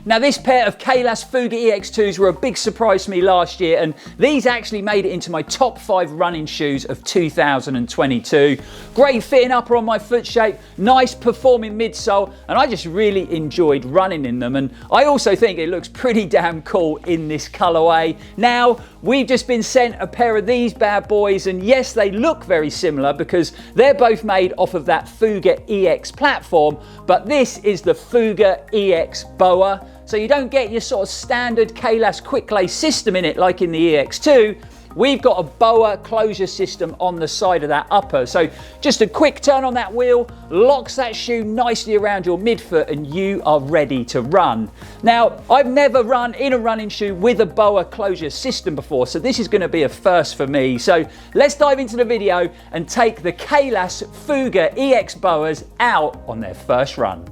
Now this pair of Kailas FUGA EX2s were a big surprise to me last year, and these actually made it into my top 5 running shoes of 2022. Great fitting upper on my foot shape, nice performing midsole, and I just really enjoyed running in them. And I also think it looks pretty damn cool in this colorway. Now, we've just been sent a pair of these bad boys, and yes, they look very similar because they're both made off of that FUGA EX platform, but this is the FUGA EX BOA. So you don't get your sort of standard Kailas quick lace system in it like in the EX2. We've got a BOA closure system on the side of that upper. So just a quick turn on that wheel, locks that shoe nicely around your midfoot, and you are ready to run. Now, I've never run in a running shoe with a BOA closure system before, so this is going to be a first for me. So let's dive into the video and take the Kailas FUGA EX BOAs out on their first run.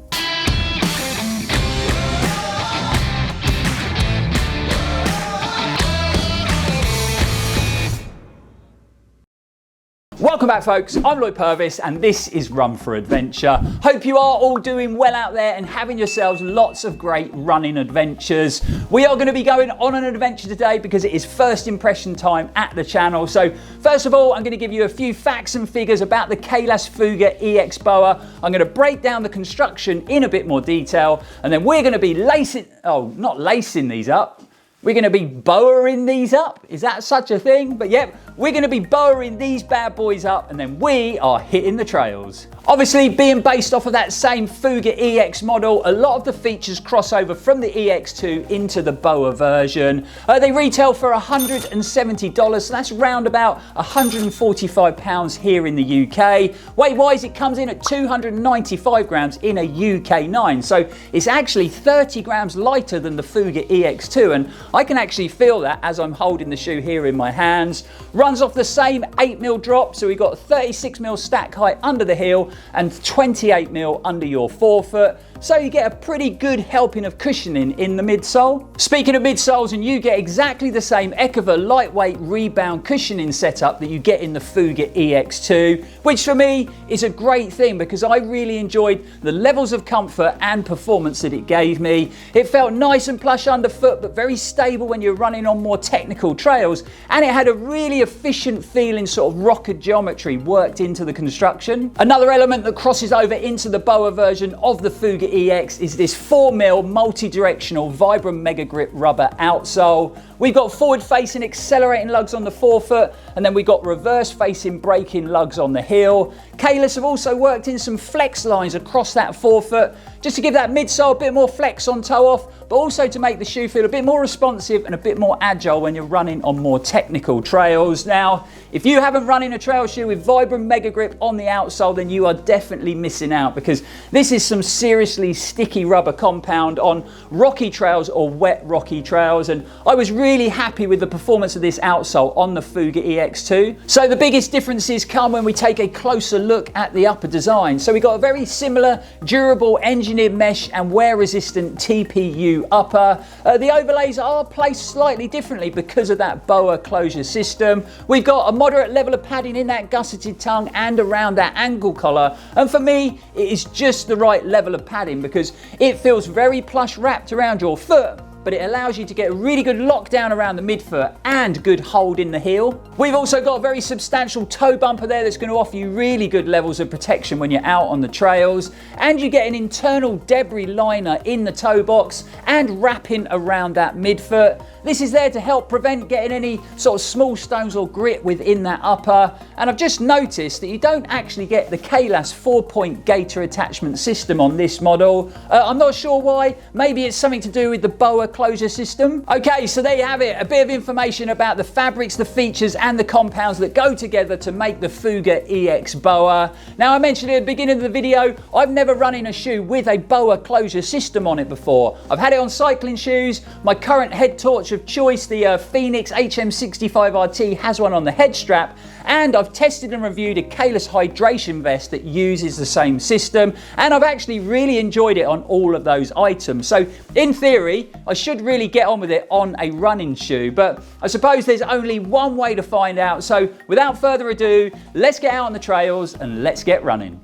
Welcome back, folks. I'm Lloyd Purvis and this is Run4Adventure. Hope you are all doing well out there and having yourselves lots of great running adventures. We are going to be going on an adventure today because it is first impression time at the channel. So first of all, I'm going to give you a few facts and figures about the Kailas FUGA EX BOA. I'm going to break down the construction in a bit more detail, and then we're going to be not lacing these up. We're going to be BOAing these up. Is that such a thing? But yep, we're going to be BOAing these bad boys up, and then we are hitting the trails. Obviously, being based off of that same FUGA EX model, a lot of the features cross over from the EX2 into the BOA version. They retail for $170, so that's round about £145 here in the UK. Weight-wise, it comes in at 295 grams in a UK 9, so it's actually 30 grams lighter than the FUGA EX2, and I can actually feel that as I'm holding the shoe here in my hands. Runs off the same 8mm drop, so we've got 36mm stack height under the heel and 28mm under your forefoot. So you get a pretty good helping of cushioning in the midsole. Speaking of midsoles, and you get exactly the same heck of a lightweight rebound cushioning setup that you get in the FUGA EX2, which for me is a great thing because I really enjoyed the levels of comfort and performance that it gave me. It felt nice and plush underfoot, but very stable when you're running on more technical trails, and it had a really efficient feeling sort of rocker geometry worked into the construction. Another element that crosses over into the BOA version of the FUGA EX is this 4mm multi-directional Vibram Mega Grip rubber outsole. We've got forward-facing accelerating lugs on the forefoot, and then we've got reverse-facing braking lugs on the heel. Kailas have also worked in some flex lines across that forefoot, just to give that midsole a bit more flex on toe off, but also to make the shoe feel a bit more responsive and a bit more agile when you're running on more technical trails. Now, if you haven't run in a trail shoe with Vibram Mega Grip on the outsole, then you are definitely missing out, because this is some seriously sticky rubber compound on rocky trails or wet rocky trails, and I was really happy with the performance of this outsole on the FUGA EX2. So the biggest differences come when we take a closer look at the upper design. So we got a very similar durable engineered mesh and wear resistant TPU upper. The overlays are placed slightly differently because of that BOA closure system. We've got a moderate level of padding in that gusseted tongue and around that angle collar, and for me it is just the right level of padding because it feels very plush wrapped around your foot, but it allows you to get a really good lockdown around the midfoot and good hold in the heel. We've also got a very substantial toe bumper there that's going to offer you really good levels of protection when you're out on the trails, and you get an internal debris liner in the toe box and wrapping around that midfoot. This is there to help prevent getting any sort of small stones or grit within that upper. And I've just noticed that you don't actually get the Kailas 4-point gaiter attachment system on this model. I'm not sure why. Maybe it's something to do with the BOA closure system. Okay, so there you have it. A bit of information about the fabrics, the features and the compounds that go together to make the FUGA EX BOA. Now, I mentioned at the beginning of the video, I've never run in a shoe with a BOA closure system on it before. I've had it on cycling shoes. My current head torch of choice, the Phoenix HM65 RT, has one on the head strap, and I've tested and reviewed a Kailas hydration vest that uses the same system, and I've actually really enjoyed it on all of those items. So in theory, I should really get on with it on a running shoe, but I suppose there's only one way to find out. So without further ado, let's get out on the trails and let's get running.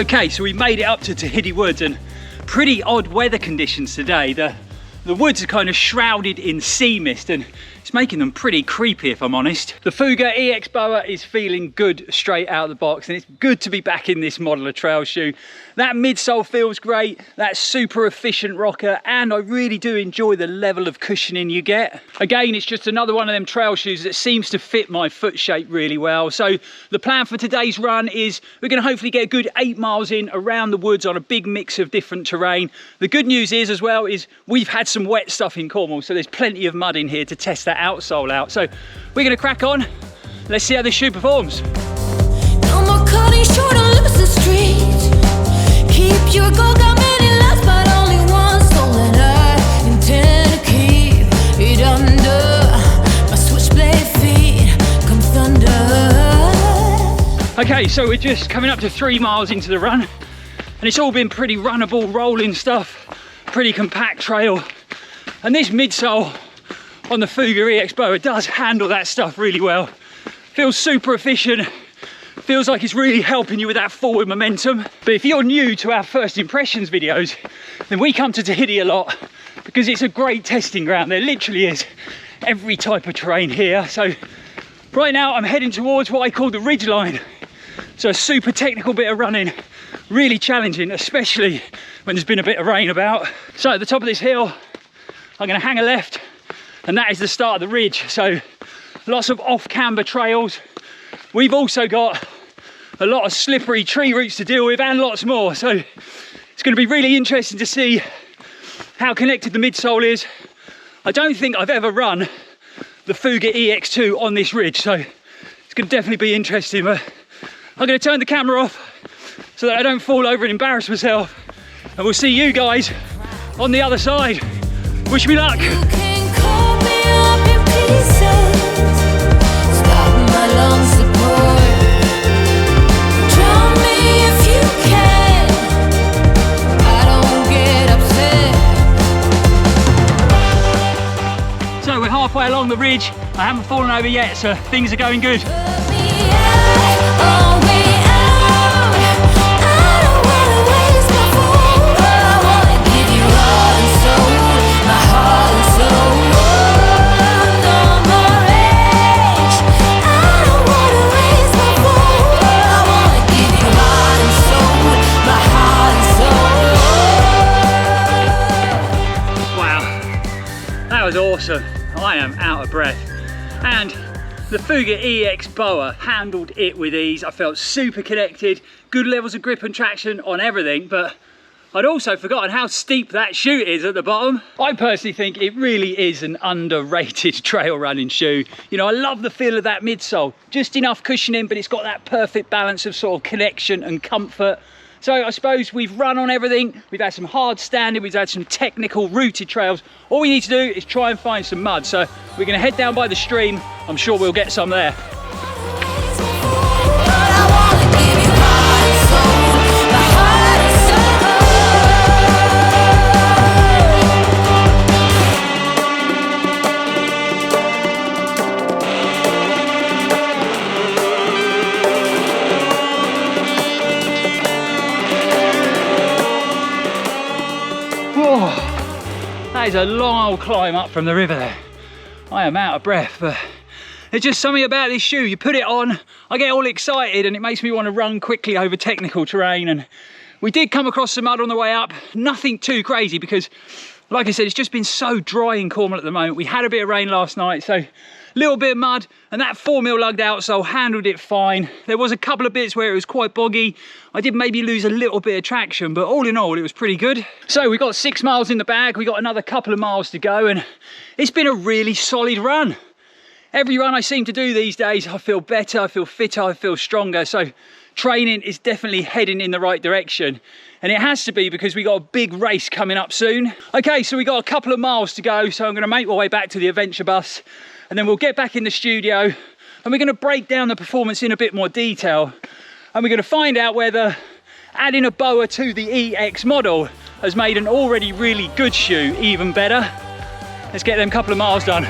Okay, so we made it up to Tehidy Woods, and pretty odd weather conditions today. The woods are kind of shrouded in sea mist and it's making them pretty creepy, if I'm honest. The Fuga EX BOA is feeling good straight out of the box, and it's good to be back in this model of trail shoe. That midsole feels great, that super efficient rocker, and I really do enjoy the level of cushioning you get. Again, it's just another one of them trail shoes that seems to fit my foot shape really well. So the plan for today's run is we're going to hopefully get a good 8 miles in around the woods on a big mix of different terrain. The good news is as well is we've had some wet stuff in Cornwall, so there's plenty of mud in here to test that outsole out. So we're going to crack on. Let's see how this shoe performs. No more cutting short on the street. Keep your goal, got many lives, but only one soul, and I intend to keep it under my switchblade feet. Come thunder. Okay, so we're just coming up to 3 miles into the run, and it's all been pretty runnable, rolling stuff, pretty compact trail, and this midsole on the Fuga EX BOA does handle that stuff really well. Feels super efficient. Feels like it's really helping you with that forward momentum. But if you're new to our first impressions videos, then we come to Tehidy a lot because it's a great testing ground. There literally is every type of terrain here. So right now I'm heading towards what I call the ridge line. So a super technical bit of running, really challenging, especially when there's been a bit of rain about. So at the top of this hill, I'm gonna hang a left, and that is the start of the ridge. So lots of off-camber trails. We've also got a lot of slippery tree roots to deal with and lots more. So it's going to be really interesting to see how connected the midsole is. I don't think I've ever run the Fuga EX2 on this ridge, so it's going to definitely be interesting. But I'm going to turn the camera off so that I don't fall over and embarrass myself. And we'll see you guys on the other side. Wish me luck. So we're halfway along the ridge. I haven't fallen over yet, so things are going good. That was awesome. I am out of breath. And the Fuga EX BOA handled it with ease. I felt super connected, good levels of grip and traction on everything, but I'd also forgotten how steep that chute is at the bottom. I personally think it really is an underrated trail running shoe. You know, I love the feel of that midsole. Just enough cushioning, but it's got that perfect balance of sort of connection and comfort. So I suppose we've run on everything. We've had some hard standing, we've had some technical rooted trails. All we need to do is try and find some mud. So we're gonna head down by the stream. I'm sure we'll get some there. That is a long old climb up from the river there. I am out of breath, but there's just something about this shoe. You put it on, I get all excited and it makes me want to run quickly over technical terrain. And we did come across some mud on the way up, nothing too crazy because, like I said, it's just been so dry in Cornwall at the moment. We had a bit of rain last night, so a little bit of mud, and that 4mm lugged outsole handled it fine. There was a couple of bits where it was quite boggy. I did maybe lose a little bit of traction, but all in all, it was pretty good. So we got 6 miles in the bag. We got another couple of miles to go, and it's been a really solid run. Every run I seem to do these days, I feel better, I feel fitter, I feel stronger. So training is definitely heading in the right direction. And it has to be because we got a big race coming up soon. Okay, so we got a couple of miles to go, so I'm gonna make my way back to the adventure bus, and then we'll get back in the studio and we're gonna break down the performance in a bit more detail. And we're gonna find out whether adding a BOA to the EX model has made an already really good shoe even better. Let's get them couple of miles done.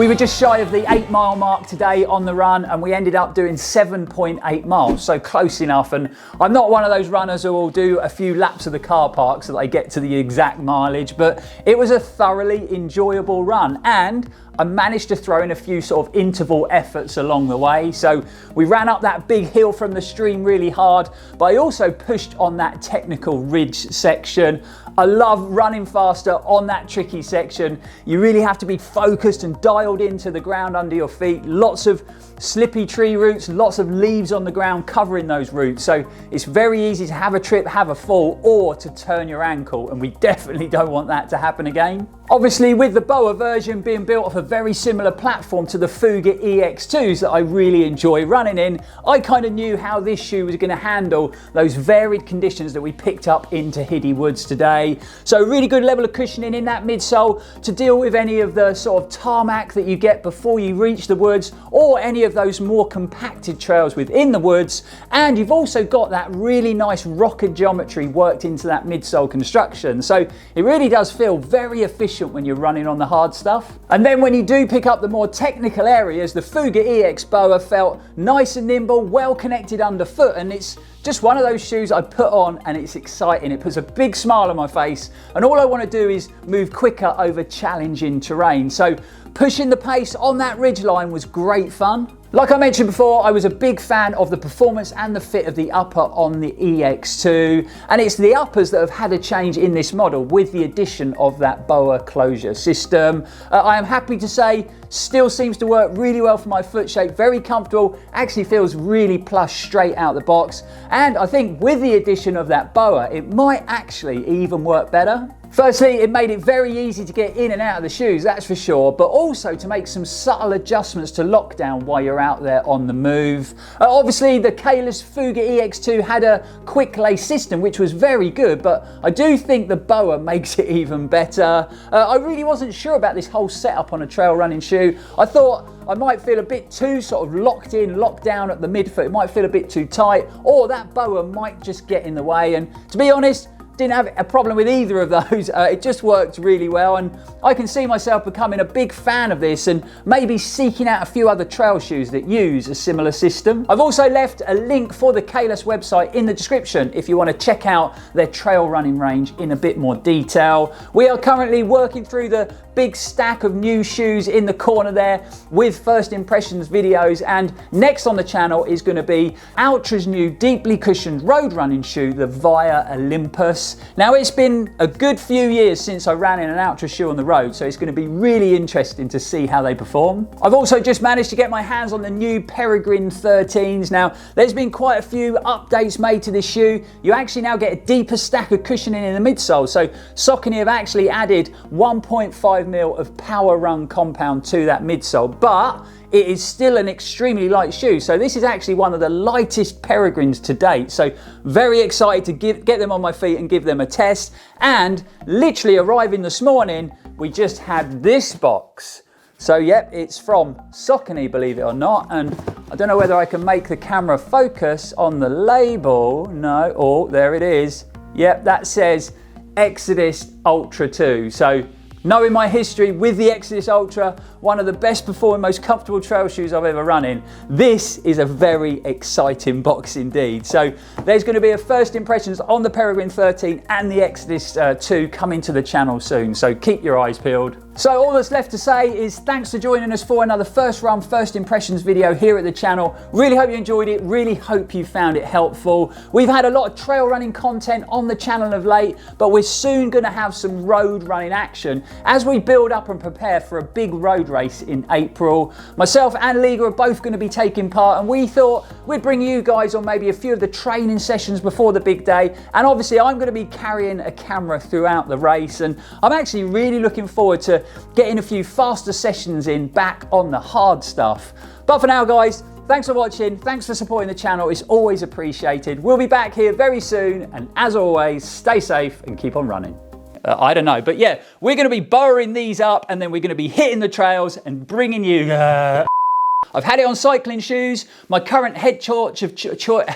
We were just shy of the 8-mile mark today on the run, and we ended up doing 7.8 miles, so close enough. And I'm not one of those runners who will do a few laps of the car park so that they get to the exact mileage, but it was a thoroughly enjoyable run, and I managed to throw in a few sort of interval efforts along the way. So we ran up that big hill from the stream really hard, but I also pushed on that technical ridge section. I love running faster on that tricky section. You really have to be focused and dialed into the ground under your feet. Lots of slippy tree roots, lots of leaves on the ground covering those roots. So it's very easy to have a trip, have a fall, or to turn your ankle, and we definitely don't want that to happen again. Obviously, with the BOA version being built off a very similar platform to the Fuga EX2s that I really enjoy running in, I kind of knew how this shoe was going to handle those varied conditions that we picked up in Tehidy Woods today. So really good level of cushioning in that midsole to deal with any of the sort of tarmac that you get before you reach the woods, or any of those more compacted trails within the woods. And you've also got that really nice rocker geometry worked into that midsole construction. So it really does feel very efficient when you're running on the hard stuff. And then when you do pick up the more technical areas, the Fuga EX BOA felt nice and nimble, well connected underfoot, and it's just one of those shoes I put on and it's exciting. It puts a big smile on my face, and all I want to do is move quicker over challenging terrain. So pushing the pace on that ridgeline was great fun. Like I mentioned before, I was a big fan of the performance and the fit of the upper on the EX2, and it's the uppers that have had a change in this model with the addition of that BOA closure system. I am happy to say, still seems to work really well for my foot shape, very comfortable, actually feels really plush straight out the box, and I think with the addition of that BOA, it might actually even work better. Firstly, it made it very easy to get in and out of the shoes, that's for sure, but also to make some subtle adjustments to lockdown while you're out there on the move. Obviously, the Kailas FUGA EX2 had a quick lay system, which was very good, but I do think the BOA makes it even better. I really wasn't sure about this whole setup on a trail running shoe. I thought I might feel a bit too sort of locked in, locked down at the midfoot. It might feel a bit too tight, or that BOA might just get in the way. And to be honest, didn't have a problem with either of those. It just worked really well, and I can see myself becoming a big fan of this and maybe seeking out a few other trail shoes that use a similar system. I've also left a link for the Kailas website in the description if you want to check out their trail running range in a bit more detail. We are currently working through the big stack of new shoes in the corner there with first impressions videos, and next on the channel is going to be Outra's new deeply cushioned road running shoe, the Via Olympus. Now, it's been a good few years since I ran in an Outra shoe on the road, so it's going to be really interesting to see how they perform. I've also just managed to get my hands on the new Peregrine 13s. Now, there's been quite a few updates made to this shoe. You actually now get a deeper stack of cushioning in the midsole, so Saucony have actually added 1.5 mil of power run compound to that midsole, but it is still an extremely light shoe. So this is actually one of the lightest Peregrines to date. So very excited to get them on my feet and give them a test. And literally arriving this morning, we just had this box. So yep, it's from Saucony, believe it or not. And I don't know whether I can make the camera focus on the label. No, oh, there it is. Yep, that says Exodus Ultra 2. So knowing my history with the Exodus Ultra, one of the best performing, most comfortable trail shoes I've ever run in, this is a very exciting box indeed. So there's going to be a first impressions on the Peregrine 13 and the Exodus 2 coming to the channel soon, so keep your eyes peeled. So all that's left to say is thanks for joining us for another first run, first impressions video here at the channel. Really hope you enjoyed it, really hope you found it helpful. We've had a lot of trail running content on the channel of late, but we're soon going to have some road running action as we build up and prepare for a big road race in April. Myself and Liga are both going to be taking part, and we thought we'd bring you guys on maybe a few of the training sessions before the big day, and obviously I'm going to be carrying a camera throughout the race, and I'm actually really looking forward to getting a few faster sessions in back on the hard stuff. But for now guys, thanks for watching, thanks for supporting the channel, it's always appreciated. We'll be back here very soon, and as always, stay safe and keep on running. I don't know, but yeah, we're going to be burrowing these up, and then we're going to be hitting the trails and bringing you I've had it on cycling shoes, my current head torch of choice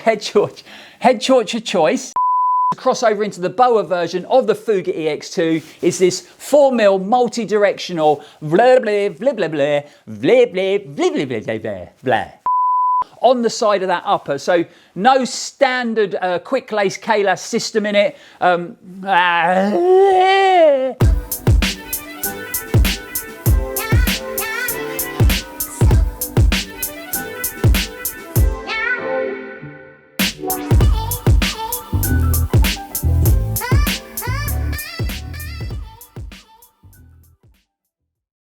crossover into the BOA version of the Fuga EX2 is this 4mm multi-directional blah blah blah blah blah blah blah blah blah blah blah blah on the side of that upper. So no standard quick lace Kailas system in it.